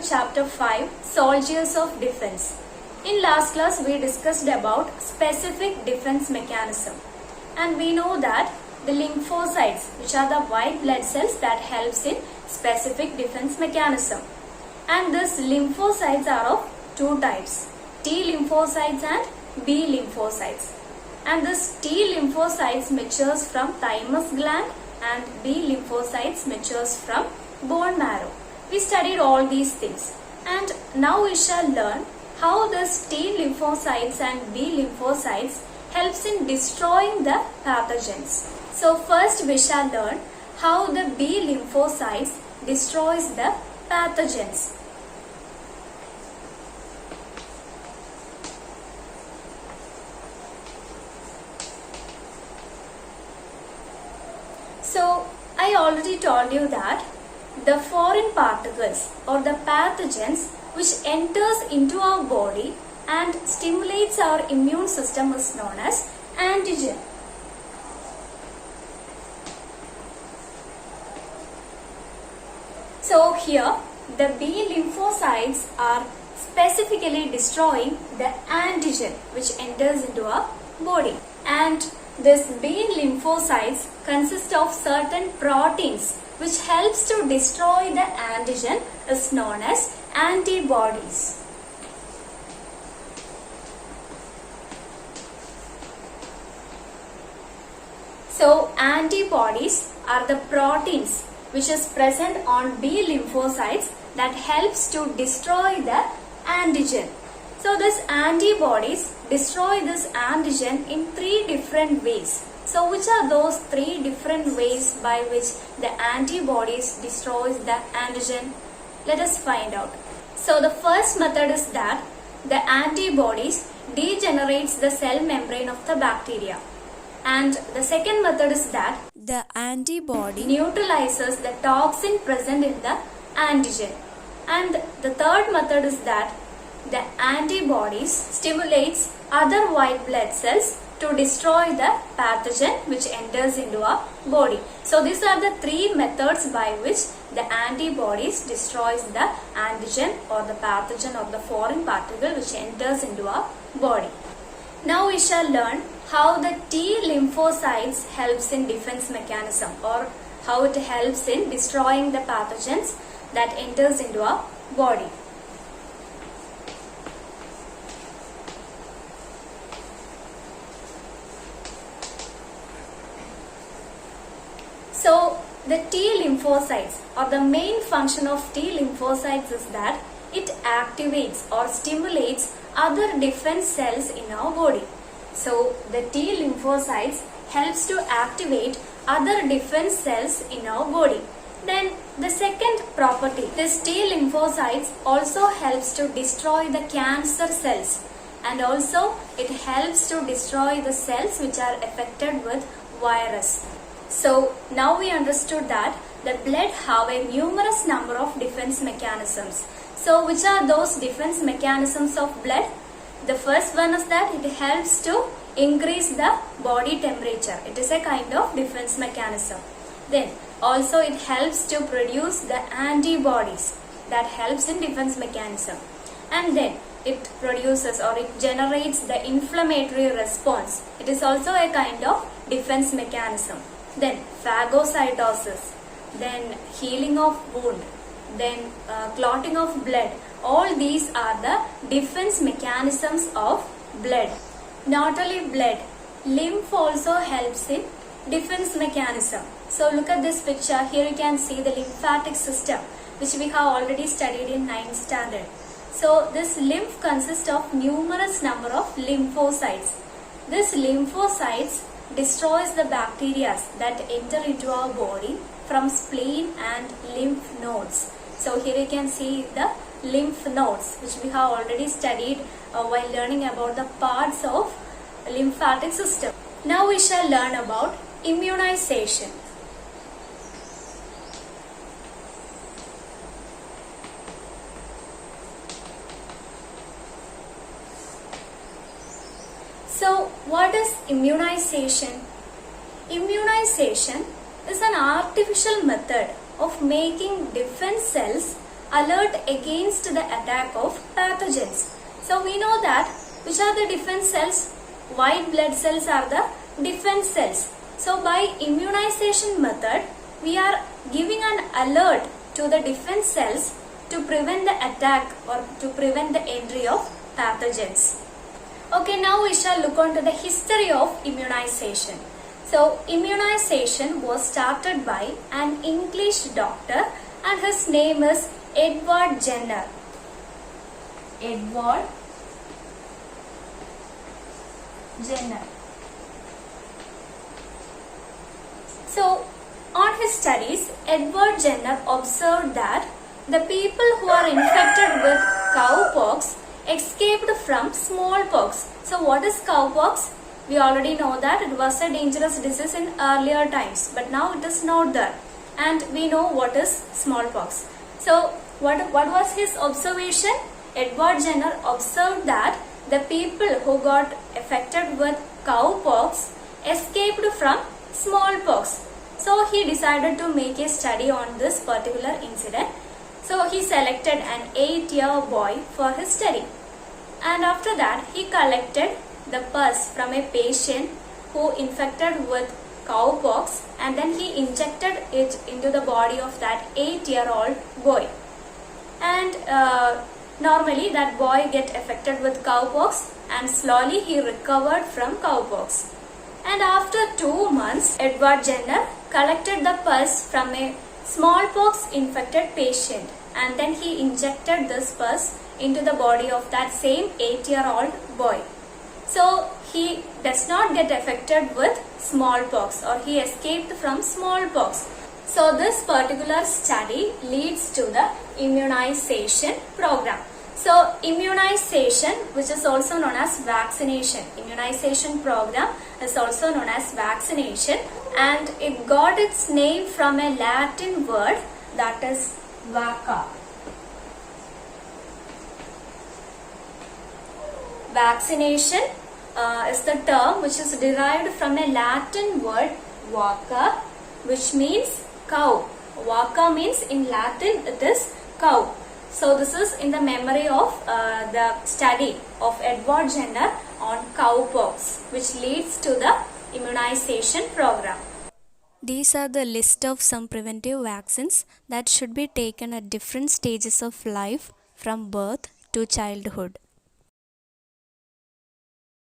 chapter 5, Soldiers of Defense. In last class we discussed about specific defense mechanism, and we know that the lymphocytes, which are the white blood cells that helps in specific defense mechanism, and these lymphocytes are of two types, T lymphocytes and B lymphocytes. And this T lymphocytes matures from thymus gland and B lymphocytes matures from bone marrow. We studied all these things, and now we shall learn how this T lymphocytes and B lymphocytes helps in destroying the pathogens. So first we shall learn how the B lymphocytes destroys the pathogens. So I already told you that the foreign particles or the pathogens which enters into our body and stimulates our immune system is known as antigen. So here the B lymphocytes are specifically destroying the antigen which enters into our body, and this B lymphocytes consist of certain proteins which helps to destroy the antigen is known as antibodies. So antibodies are the proteins which is present on B lymphocytes that helps to destroy the antigen. So these antibodies destroy this antigen in three different ways. So which are those three different ways by which the antibodies destroys the antigen? Let us find out. So the first method is that the antibodies degenerates the cell membrane of the bacteria. And the second method is that the antibody neutralizes the toxin present in the antigen. And the third method is that the antibodies stimulates other white blood cells to destroy the pathogen which enters into our body. So these are the three methods by which the antibodies destroys the antigen or the pathogen or the foreign particle which enters into our body. Now we shall learn how the T lymphocytes helps in defense mechanism, or how it helps in destroying the pathogens that enters into our body. So the T lymphocytes, or the main function of T lymphocytes is that it activates or stimulates other defense cells in our body. So the T lymphocytes helps to activate other defense cells in our body. Then the second property, this T lymphocytes also helps to destroy the cancer cells, and also it helps to destroy the cells which are affected with virus. So now we understood that the blood have a numerous number of defense mechanisms. So which are those defense mechanisms of blood? The first one is that it helps to increase the body temperature. It is a kind of defense mechanism. Then also it helps to produce the antibodies that helps in defense mechanism. And then it produces or it generates the inflammatory response. It is also a kind of defense mechanism. Then phagocytosis, then healing of wound, then clotting of blood. All these are the defense mechanisms of blood. Not only blood, lymph also helps in defense mechanism. So look at this picture. Here you can see the lymphatic system which we have already studied in 9th standard. So this lymph consists of numerous number of lymphocytes. This lymphocytes destroys the bacteria that enter into our body from spleen and lymph nodes. So here you can see the lymph nodes which we have already studied while learning about the parts of lymphatic system. Now we shall learn about immunization. So what is immunization? Immunization is an artificial method of making defense cells alert against the attack of pathogens. So we know that which are the defense cells? White blood cells are the defense cells. So by immunization method, we are giving an alert to the defense cells to prevent the attack or to prevent the entry of pathogens. Okay, now we shall look on to the history of immunization. So immunization was started by an English doctor and his name is Edward Jenner. Edward Jenner. So on his studies, Edward Jenner observed that the people who are infected with cowpox escaped from smallpox. So what is cowpox? We already know that it was a dangerous disease in earlier times, but now it is not there. And we know what is smallpox. So what was his observation? Edward Jenner observed that the people who got affected with cowpox escaped from smallpox. So he decided to make a study on this particular incident. So he selected an 8-year boy for his study. And after that, he collected the pus from a patient who infected with cowpox, and then he injected it into the body of that 8-year-old boy. And normally that boy get affected with cowpox and slowly he recovered from cowpox. And after 2 months, Edward Jenner collected the pus from a smallpox infected patient, and then he injected this pus into the body of that same 8-year-old boy. So he does not get affected with smallpox, or he escaped from smallpox. So this particular study leads to the immunization program. So immunization, which is also known as vaccination, immunization program is also known as vaccination, and it got its name from a Latin word that is vacca. Vaccination is the term which is derived from a Latin word vacca, which means cow. Vacca means in Latin it is cow. So this is in the memory of the study of Edward Jenner on cowpox, which leads to the immunization program. These are the list of some preventive vaccines that should be taken at different stages of life from birth to childhood.